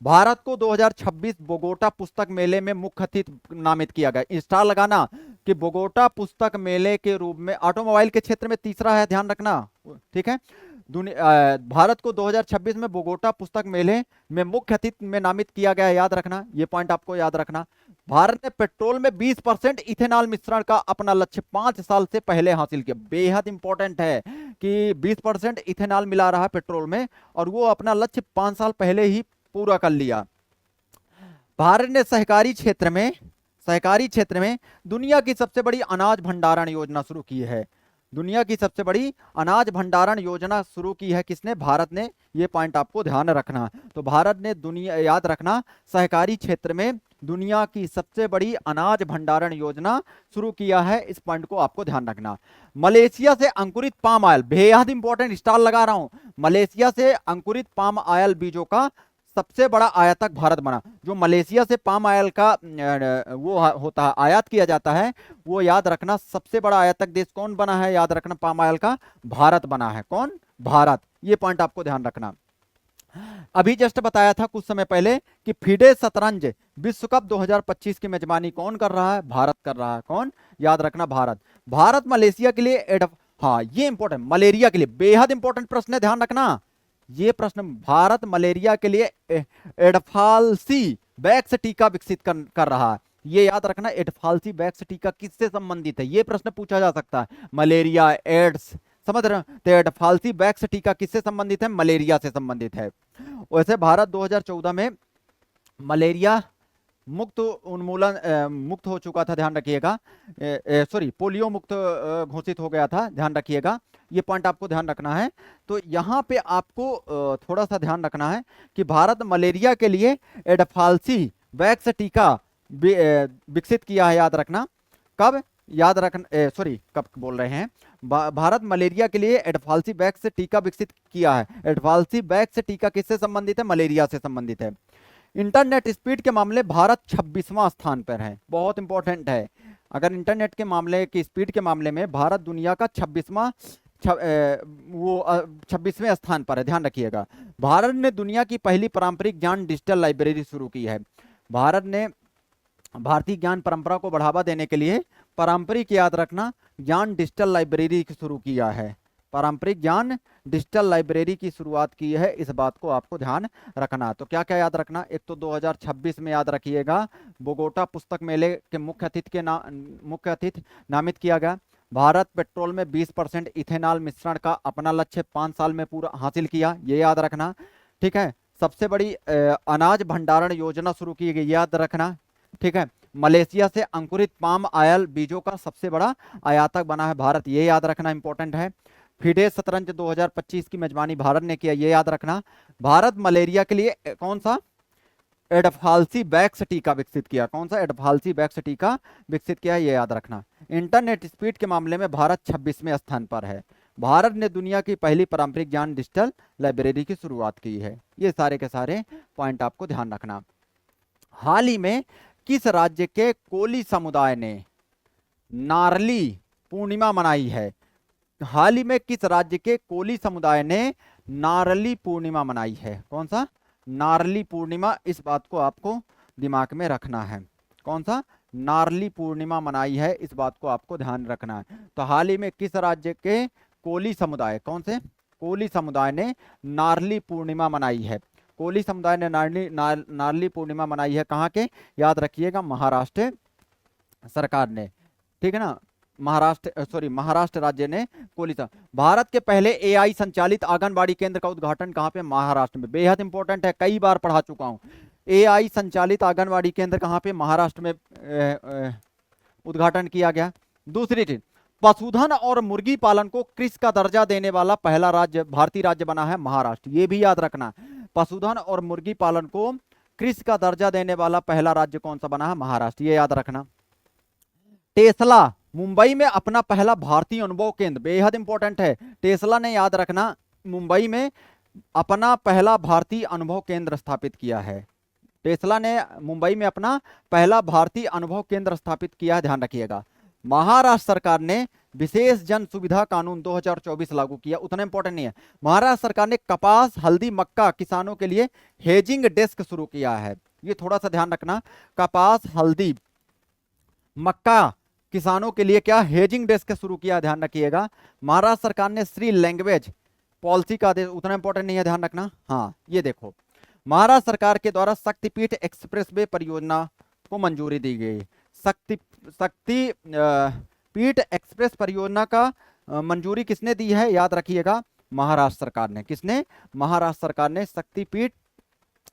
भारत को 2026 बोगोटा पुस्तक मेले में मुख्य अतिथि नामित किया गया। स्टार लगाना कि बोगोटा पुस्तक मेले के रूप में ऑटोमोबाइल के क्षेत्र में तीसरा है, ध्यान रखना, ठीक है। भारत को 2026 में बोगोटा पुस्तक मेले में मुख्य अतिथि में नामित किया गया है, याद रखना, ये पॉइंट आपको याद रखना। भारत ने पेट्रोल में 20% इथेनॉल मिश्रण का अपना लक्ष्य 5 साल से पहले हासिल किया। बेहद इंपॉर्टेंट है कि 20% इथेनॉल मिला रहा पेट्रोल में, और वो अपना लक्ष्य 5 साल पहले ही पूरा कर लिया। भारत ने सहकारी क्षेत्र में दुनिया की सबसे बड़ी अनाज भंडारण योजना शुरू की है। दुनिया की सबसे बड़ी अनाज भंडारण योजना शुरू की है किसने? भारत ने। ये पॉइंट आपको ध्यान रखना। तो भारत ने दुनिया, याद रखना, सहकारी क्षेत्र में दुनिया की सबसे बड़ी अनाज भंडारण योजना शुरू किया है। इस पॉइंट को आपको ध्यान रखना। मलेशिया से अंकुरित पाम ऑयल, बेहद इंपॉर्टेंट, स्टार लगा रहा हूं। मलेशिया से अंकुरित पाम ऑयल बीजों का सबसे बड़ा आयातक भारत बना। जो मलेशिया से पाम ऑयल का वो होता है, आयात किया जाता है, वो याद रखना सबसे बड़ा आयातक देश कौन बना है? याद रखना पाम ऑयल का भारत बना है। कौन? भारत। ये पॉइंट आपको ध्यान रखना। अभी जस्ट बताया था कुछ समय पहले कि फीडे शतरंज विश्व कप 2025 की मेजबानी कौन कर रहा है? भारत कर रहा है। कौन? याद रखना भारत। भारत मलेशिया के लिए हाँ ये इंपॉर्टेंट, मलेरिया के लिए बेहद इंपॉर्टेंट प्रश्न है, ध्यान रखना ये प्रश्न। भारत मलेरिया के लिए एडफाल्सी वैक्स टीका विकसित कर रहा है। ये याद रखना, एडफाल्सी वैक्स टीका किससे संबंधित है? ये प्रश्न पूछा जा सकता है। मलेरिया, एड्स, समझ रहे हो? तो एडफाल्सी वैक्स टीका किससे संबंधित है? मलेरिया से संबंधित है। वैसे भारत 2014 में मलेरिया मुक्त उन्मूलन मुक्त हो चुका था, ध्यान रखिएगा। सॉरी, पोलियो मुक्त घोषित हो गया था, ध्यान रखिएगा। ये पॉइंट आपको ध्यान रखना है। तो यहाँ पे आपको थोड़ा सा ध्यान रखना है कि भारत मलेरिया के लिए एडफाल्सी वैक्स टीका विकसित किया है, याद रखना। कब? याद रखना, सॉरी, कब बोल रहे हैं? भारत मलेरिया के लिए एडफाल्सी वैक्स टीका विकसित किया है। एडफाल्सी वैक्स टीका किससे संबंधित है? मलेरिया से संबंधित है। इंटरनेट स्पीड के मामले भारत 26वां स्थान पर है, बहुत इंपॉर्टेंट है। अगर इंटरनेट के मामले की स्पीड के मामले में भारत दुनिया का 26वें स्थान पर है, ध्यान रखिएगा। भारत ने दुनिया की पहली पारंपरिक ज्ञान डिजिटल लाइब्रेरी शुरू की है। भारत ने भारतीय ज्ञान परंपरा को बढ़ावा देने के लिए पारंपरिक, याद रखना, ज्ञान डिजिटल लाइब्रेरी शुरू किया है। पारंपरिक ज्ञान डिजिटल लाइब्रेरी की शुरुआत की है, इस बात को आपको ध्यान रखना। तो क्या क्या याद रखना? एक तो 2026 में याद रखिएगा बोगोटा पुस्तक मेले के मुख्य अतिथि नामित किया गया। भारत पेट्रोल में 20% इथेनॉल मिश्रण का अपना लक्ष्य 5 साल में पूरा हासिल किया, ये याद रखना। ठीक है। सबसे बड़ी अनाज भंडारण योजना शुरू की गई, याद रखना। ठीक है। मलेशिया से अंकुरित पाम ऑयल बीजों का सबसे बड़ा आयातक बना है भारत, ये याद रखना, इंपॉर्टेंट है। फीडे शतरंज 2025 की मेजबानी भारत ने किया, ये याद रखना। भारत मलेरिया के लिए कौन सा? एडफाल्सी वैक्स टीका विकसित किया। कौन सा? एडफाल्सी वैक्स टीका विकसित किया, ये याद रखना। इंटरनेट स्पीड के मामले में भारत 26वें स्थान पर है। भारत ने दुनिया की पहली पारंपरिक ज्ञान डिजिटल लाइब्रेरी की शुरुआत की है। ये सारे के सारे पॉइंट आपको ध्यान रखना। हाल ही में किस राज्य के कोली समुदाय ने नारली पूर्णिमा मनाई है? हाल ही में किस राज्य के कोली समुदाय ने नारली पूर्णिमा मनाई है? कौन सा? नारली पूर्णिमा। इस बात को आपको दिमाग में रखना है। कौन सा? नारली पूर्णिमा मनाई है, इस बात को आपको ध्यान रखना है। तो हाल ही में किस राज्य के कोली समुदाय, कौन से कोली समुदाय ने नारली पूर्णिमा मनाई है? कोली समुदाय ने नारली पूर्णिमा मनाई है, कहाँ के? याद रखिएगा, महाराष्ट्र सरकार ने। ठीक है ना, महाराष्ट्र राज्य ने कोली। भारत के पहले एआई संचालित आंगनबाड़ी केंद्र का उद्घाटन कहाँ पे? महाराष्ट्र में। बेहद इंपॉर्टेंट है, कई बार पढ़ा चुका हूं। एआई संचालित आंगनबाड़ी केंद्र कहाँ पे? महाराष्ट्र में उद्घाटन किया गया। दूसरी चीज, पशुधन और मुर्गी पालन को कृषि का दर्जा देने वाला पहला राज्य, भारतीय राज्य बना है महाराष्ट्र, ये भी याद रखना। पशुधन और मुर्गी पालन को कृषि का दर्जा देने वाला पहला राज्य कौन सा बना है? महाराष्ट्र, ये याद रखना। टेस्ला मुंबई में अपना पहला भारतीय अनुभव केंद्र, बेहद इंपॉर्टेंट है। टेस्ला ने, याद रखना, मुंबई में अपना पहला भारतीय अनुभव केंद्र स्थापित किया है। टेस्ला ने मुंबई में अपना पहला भारतीय अनुभव केंद्र स्थापित किया है, ध्यान रखिएगा। महाराष्ट्र सरकार ने विशेष जन सुविधा कानून 2024 लागू किया, उतना इंपॉर्टेंट नहीं है। महाराष्ट्र सरकार ने कपास, हल्दी, मक्का किसानों के लिए हेजिंग डेस्क शुरू किया है, ये थोड़ा सा ध्यान रखना। कपास, हल्दी, मक्का किसानों के लिए क्या? हेजिंग डेस्क शुरू किया, ध्यान रखिएगा। महाराष्ट्र सरकार ने श्री लैंग्वेज पॉलिसी का आदेश, उतना इंपॉर्टेंट नहीं है, ध्यान रखना। हाँ, ये देखो, महाराष्ट्र सरकार के द्वारा शक्तिपीठ एक्सप्रेसवे परियोजना को मंजूरी दी गई। शक्तिपीठ एक्सप्रेस परियोजना का मंजूरी किसने दी है? याद रखिएगा, महाराष्ट्र सरकार ने। किसने? महाराष्ट्र सरकार ने शक्तिपीठ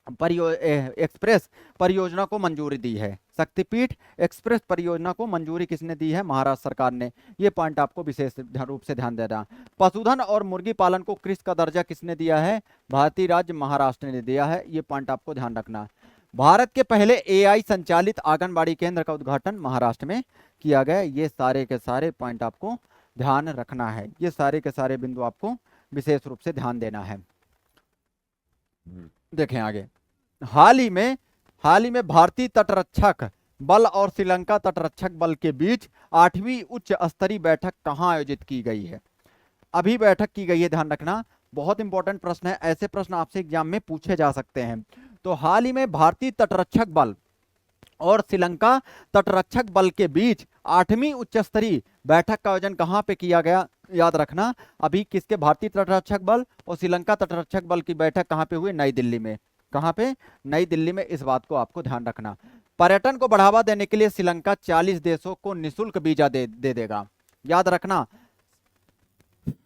एक्सप्रेस परियोजना को मंजूरी दी है। शक्तिपीठ एक्सप्रेस परियोजना को मंजूरी किसने दी है? महाराष्ट्र सरकार ने। ये पॉइंट आपको विशेष रूप से ध्यान देना। पशुधन और मुर्गी पालन को कृषि का दर्जा किसने दिया है? भारतीय राज्य महाराष्ट्र ने दिया है। ये पॉइंट आपको ध्यान रखना। भारत के पहले एआई संचालित आंगनबाड़ी केंद्र का उद्घाटन महाराष्ट्र में किया गया। ये सारे के सारे पॉइंट आपको ध्यान रखना है। ये सारे के सारे बिंदु आपको विशेष रूप से ध्यान देना है। देखें आगे। हाल ही में भारतीय तटरक्षक बल और श्रीलंका तटरक्षक बल के बीच 8वीं उच्च स्तरीय बैठक कहां आयोजित की गई है? अभी बैठक की गई है, ध्यान रखना। बहुत इंपॉर्टेंट प्रश्न है, ऐसे प्रश्न आपसे एग्जाम में पूछे जा सकते हैं। तो हाल ही में भारतीय तटरक्षक बल और श्रीलंका तटरक्षक बल के बीच 8वीं उच्च स्तरीय बैठक का आयोजन कहां पे किया गया? याद रखना, अभी किसके? भारतीय तटरक्षक बल और श्रीलंका तटरक्षक बल की बैठक कहां पे हुई? नई दिल्ली में। कहां पे? नई दिल्ली में। इस बात को आपको ध्यान रखना। पर्यटन को बढ़ावा देने के लिए श्रीलंका 40 देशों को निःशुल्क वीजा दे देगा। याद रखना,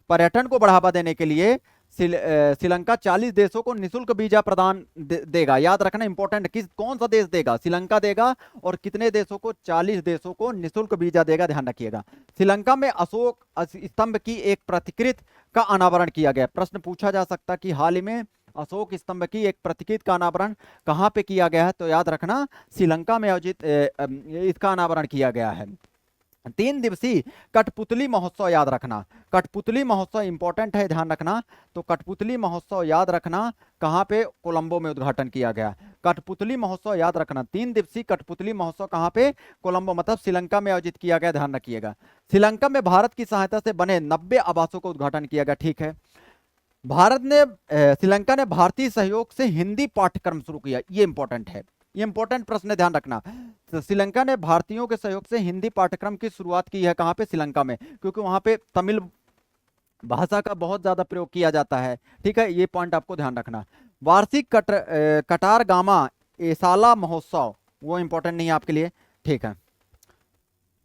पर्यटन को बढ़ावा देने के लिए श्रीलंका 40 देशों को निःशुल्क वीजा प्रदान देगा। याद रखना, इंपॉर्टेंट, कौन सा देश देगा? श्रीलंका देगा। और कितने देशों को? 40 देशों को निःशुल्क वीजा देगा, ध्यान रखिएगा। श्रीलंका में अशोक स्तंभ की एक प्रतिकृति का अनावरण किया गया। प्रश्न पूछा जा सकता कि हाल ही में अशोक स्तंभ की एक प्रतिकृति का अनावरण कहां पे किया गया है? तो याद रखना, श्रीलंका में आयोजित इसका अनावरण किया गया है। 3 दिवसीय कठपुतली महोत्सव, याद रखना, कठपुतली महोत्सव इंपॉर्टेंट है, ध्यान रखना। तो कठपुतली महोत्सव याद रखना कहां पे? कोलंबो में उद्घाटन किया गया। कठपुतली महोत्सव याद रखना, 3 दिवसीय कठपुतली महोत्सव कहां पे? कोलंबो, मतलब श्रीलंका में आयोजित किया गया, ध्यान रखिएगा। श्रीलंका में भारत की सहायता से बने 90 आवासों का उद्घाटन किया गया। ठीक है। श्रीलंका ने भारतीय सहयोग से हिंदी पाठ्यक्रम शुरू किया। ये इंपॉर्टेंट है, ये इंपॉर्टेंट प्रश्न है, ध्यान रखना। तो श्रीलंका ने भारतीयों के सहयोग से हिंदी पाठ्यक्रम की शुरुआत की है। कहां पे? श्रीलंका में, क्योंकि वहां पे तमिल भाषा का बहुत ज्यादा प्रयोग किया जाता है। ठीक है, ये पॉइंट आपको ध्यान रखना। वार्षिक कटारगामा एसाला महोत्सव, वो इंपॉर्टेंट नहीं है आपके लिए। ठीक है,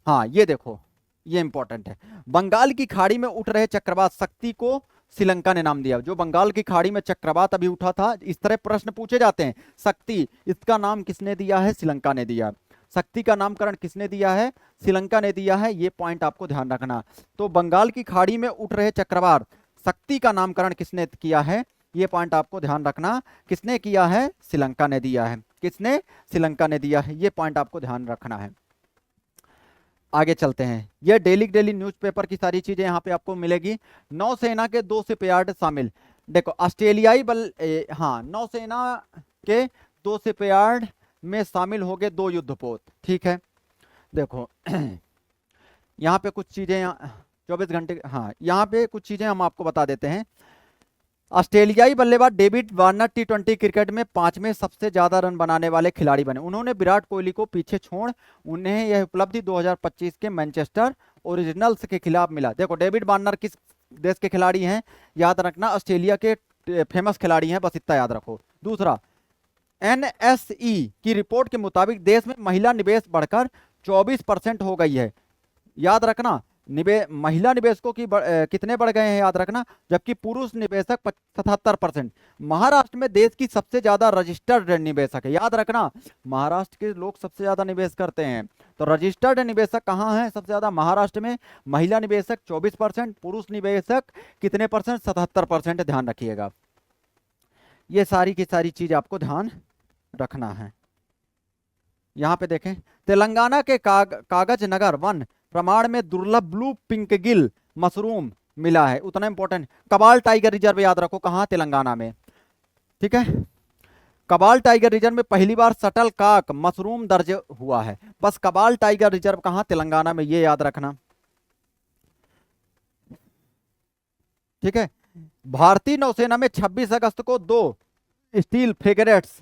हाँ ये देखो, ये इंपॉर्टेंट है। बंगाल की खाड़ी में उठ रहे चक्रवात शक्ति को श्रीलंका ने नाम दिया। जो बंगाल की खाड़ी में चक्रवात अभी उठा था, इस तरह प्रश्न पूछे जाते हैं। शक्ति, इसका नाम किसने दिया है? श्रीलंका ने दिया। शक्ति का नामकरण किसने दिया है? श्रीलंका ने दिया है। ये पॉइंट आपको ध्यान रखना। तो बंगाल की खाड़ी में उठ रहे चक्रवात शक्ति का नामकरण किसने किया है? ये पॉइंट आपको ध्यान रखना। किसने किया है? श्रीलंका ने दिया है। किसने? श्रीलंका ने दिया है। ये पॉइंट आपको ध्यान रखना है। आगे चलते हैं। यह डेली न्यूज़पेपर की सारी चीजें यहाँ पे आपको मिलेगी। नौसेना के 2 शिपयार्ड शामिल। देखो, ऑस्ट्रेलियाई बल हाँ, नौसेना के 2 शिपयार्ड में शामिल हो गए 2 युद्धपोत। ठीक है, देखो यहाँ पे कुछ चीजें 24 घंटे, हाँ यहाँ पे कुछ चीजें हम आपको बता देते हैं। ऑस्ट्रेलियाई बल्लेबाज डेविड वार्नर टी20 क्रिकेट में 5वें सबसे ज्यादा रन बनाने वाले खिलाड़ी बने। उन्होंने विराट कोहली को पीछे छोड़ उन्हें यह उपलब्धि 2025 के मैनचेस्टर ओरिजिनल्स के खिलाफ मिला। देखो, डेविड वार्नर किस देश के खिलाड़ी हैं? याद रखना, ऑस्ट्रेलिया के फेमस खिलाड़ी हैं, बस इतना याद रखो। दूसरा, NSE की रिपोर्ट के मुताबिक देश में महिला निवेश बढ़कर 24% हो गई है। याद रखना, महिला निवेशकों की कितने बढ़ गए हैं? याद रखना, जबकि पुरुष निवेशक 77%। महाराष्ट्र में देश की सबसे ज्यादा रजिस्टर्ड निवेशक है। याद रखना, महाराष्ट्र के लोग सबसे ज्यादा निवेश करते हैं। तो रजिस्टर्ड निवेशक कहाँ हैं सबसे ज्यादा? महाराष्ट्र में। महिला निवेशक 24%, पुरुष निवेशक कितने परसेंट? 77%। ध्यान रखिएगा, ये सारी की सारी चीज आपको ध्यान रखना है। यहां पे देखें, तेलंगाना के कागज नगर वन प्रमाण में दुर्लभ ब्लू पिंक गिल मशरूम मिला है। उतना इंपॉर्टेंट। कबाल टाइगर रिजर्व याद रखो, कहां? तेलंगाना में। ठीक है, कबाल टाइगर रिजर्व में पहली बार शटल काक मशरूम दर्ज हुआ है। बस कबाल टाइगर रिजर्व कहां? तेलंगाना में, ये याद रखना। ठीक है, भारतीय नौसेना में 26 अगस्त को 2 स्टील फ्रिगेट्स,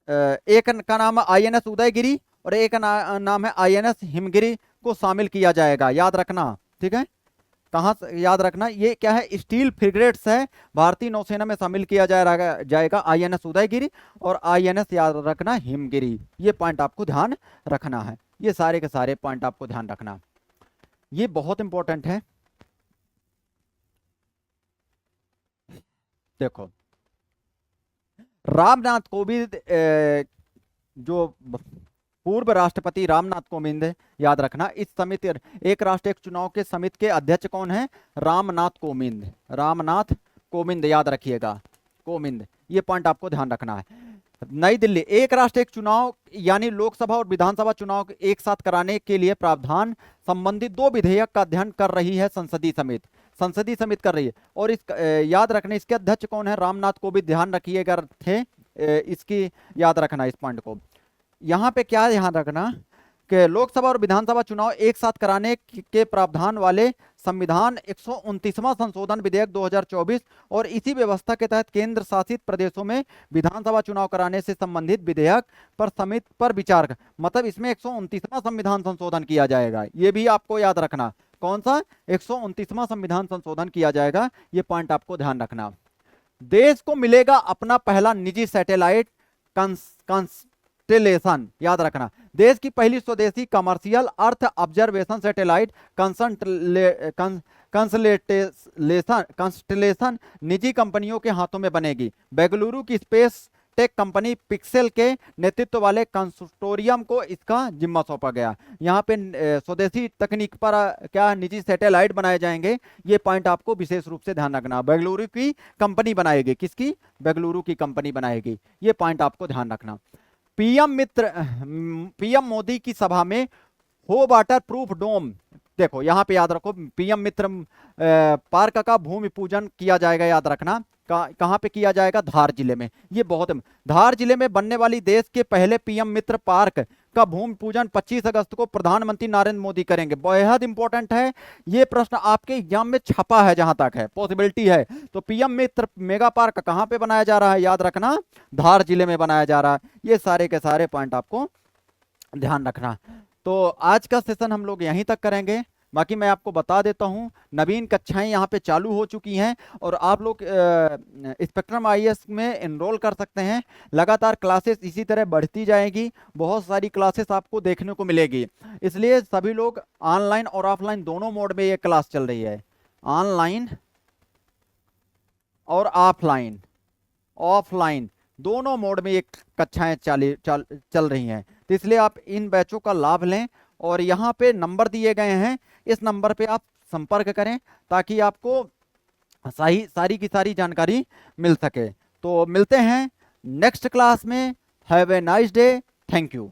एक का नाम है INS उदयगिरी और एक नाम है INS हिमगिरी को शामिल किया जाएगा। याद रखना, ठीक है, कहां याद रखना, ये क्या है? स्टील फ्रिगेट्स है, भारतीय नौसेना में शामिल किया जाएगा INS उदयगिरी और INS याद रखना हिमगिरी। ये पॉइंट आपको ध्यान रखना है। ये सारे के सारे पॉइंट आपको ध्यान रखना, ये बहुत इंपॉर्टेंट है। देखो, रामनाथ कोविंद जो पूर्व राष्ट्रपति रामनाथ कोविंद है, याद रखना इस समिति, एक राष्ट्र एक चुनाव के समिति के अध्यक्ष कौन है? रामनाथ कोविंद, रामनाथ कोविंद याद रखिएगा, कोविंद, ये पॉइंट आपको ध्यान रखना है। नई दिल्ली, एक राष्ट्र एक चुनाव यानी लोकसभा और विधानसभा चुनाव एक साथ कराने के लिए प्रावधान संबंधित 2 विधेयक का अध्ययन कर रही है संसदीय समिति, संसदीय समिति कर रही है। और इस याद रखना इसके अध्यक्ष कौन है? रामनाथ कोविंद, ध्यान रखिएगा थे इसकी, याद रखना इस पॉइंट को। यहाँ पे क्या ध्यान रखना कि लोकसभा और विधानसभा चुनाव एक साथ कराने के प्रावधान वाले संविधान 129वां संशोधन विधेयक 2024 और इसी व्यवस्था के तहत केंद्र शासित प्रदेशों में विधानसभा चुनाव कराने से संबंधित विधेयक पर समिति पर विचार, मतलब इसमें 129वां संविधान संशोधन किया जाएगा, ये भी आपको याद रखना। कौन सा? 129वां संविधान संशोधन किया जाएगा, ये पॉइंट आपको ध्यान रखना। देश को मिलेगा अपना पहला निजी सैटेलाइट कंस्टेलेशन, याद रखना, देश की पहली स्वदेशी कमर्शियल अर्थ ऑब्जर्वेशन सैटेलाइट कंस्टेलेशन निजी कंपनियों के हाथों में बनेगी। बेंगलुरु की स्पेस टेक कंपनी पिक्सेल के नेतृत्व वाले कंसोर्टियम को इसका जिम्मा सौंपा गया। यहाँ पे स्वदेशी तकनीक पर क्या निजी सैटेलाइट बनाए जाएंगे, ये पॉइंट आपको विशेष रूप से ध्यान रखना। बेंगलुरु की कंपनी बनाएगी, किसकी? बेंगलुरु की कंपनी बनाएगी, ये पॉइंट आपको ध्यान रखना। पीएम मोदी की सभा में हो वाटर प्रूफ डोम, देखो यहाँ पे याद रखो, पीएम मित्र पार्क का भूमि पूजन किया जाएगा, याद रखना। कहाँ पे किया जाएगा? धार जिले में। ये बहुत, धार जिले में बनने वाली देश के पहले पीएम मित्र पार्क का भूमि पूजन 25 अगस्त को प्रधानमंत्री नरेंद्र मोदी करेंगे। बेहद इंपॉर्टेंट है ये प्रश्न, आपके एग्जाम में छपा है, जहां तक है पॉसिबिलिटी है। तो पीएम मित्र मेगा पार्क कहां पे बनाया जा रहा है? याद रखना, धार जिले में बनाया जा रहा है। ये सारे के सारे पॉइंट आपको ध्यान रखना। तो आज का सेशन हम लोग यहीं तक करेंगे। बाकी मैं आपको बता देता हूं, नवीन कक्षाएं यहाँ पे चालू हो चुकी हैं और आप लोग स्पेक्ट्रम आईएएस में एनरोल कर सकते हैं। लगातार क्लासेस इसी तरह बढ़ती जाएगी, बहुत सारी क्लासेस आपको देखने को मिलेगी। इसलिए सभी लोग ऑनलाइन और ऑफलाइन दोनों मोड में ये क्लास चल रही है, ऑनलाइन और ऑफलाइन दोनों मोड में ये कक्षाएं चल रही हैं। तो इसलिए आप इन बैचों का लाभ लें और यहाँ पे नंबर दिए गए हैं, इस नंबर पे आप संपर्क करें ताकि आपको सारी की सारी जानकारी मिल सके। तो मिलते हैं नेक्स्ट क्लास में। Have a nice day, thank you.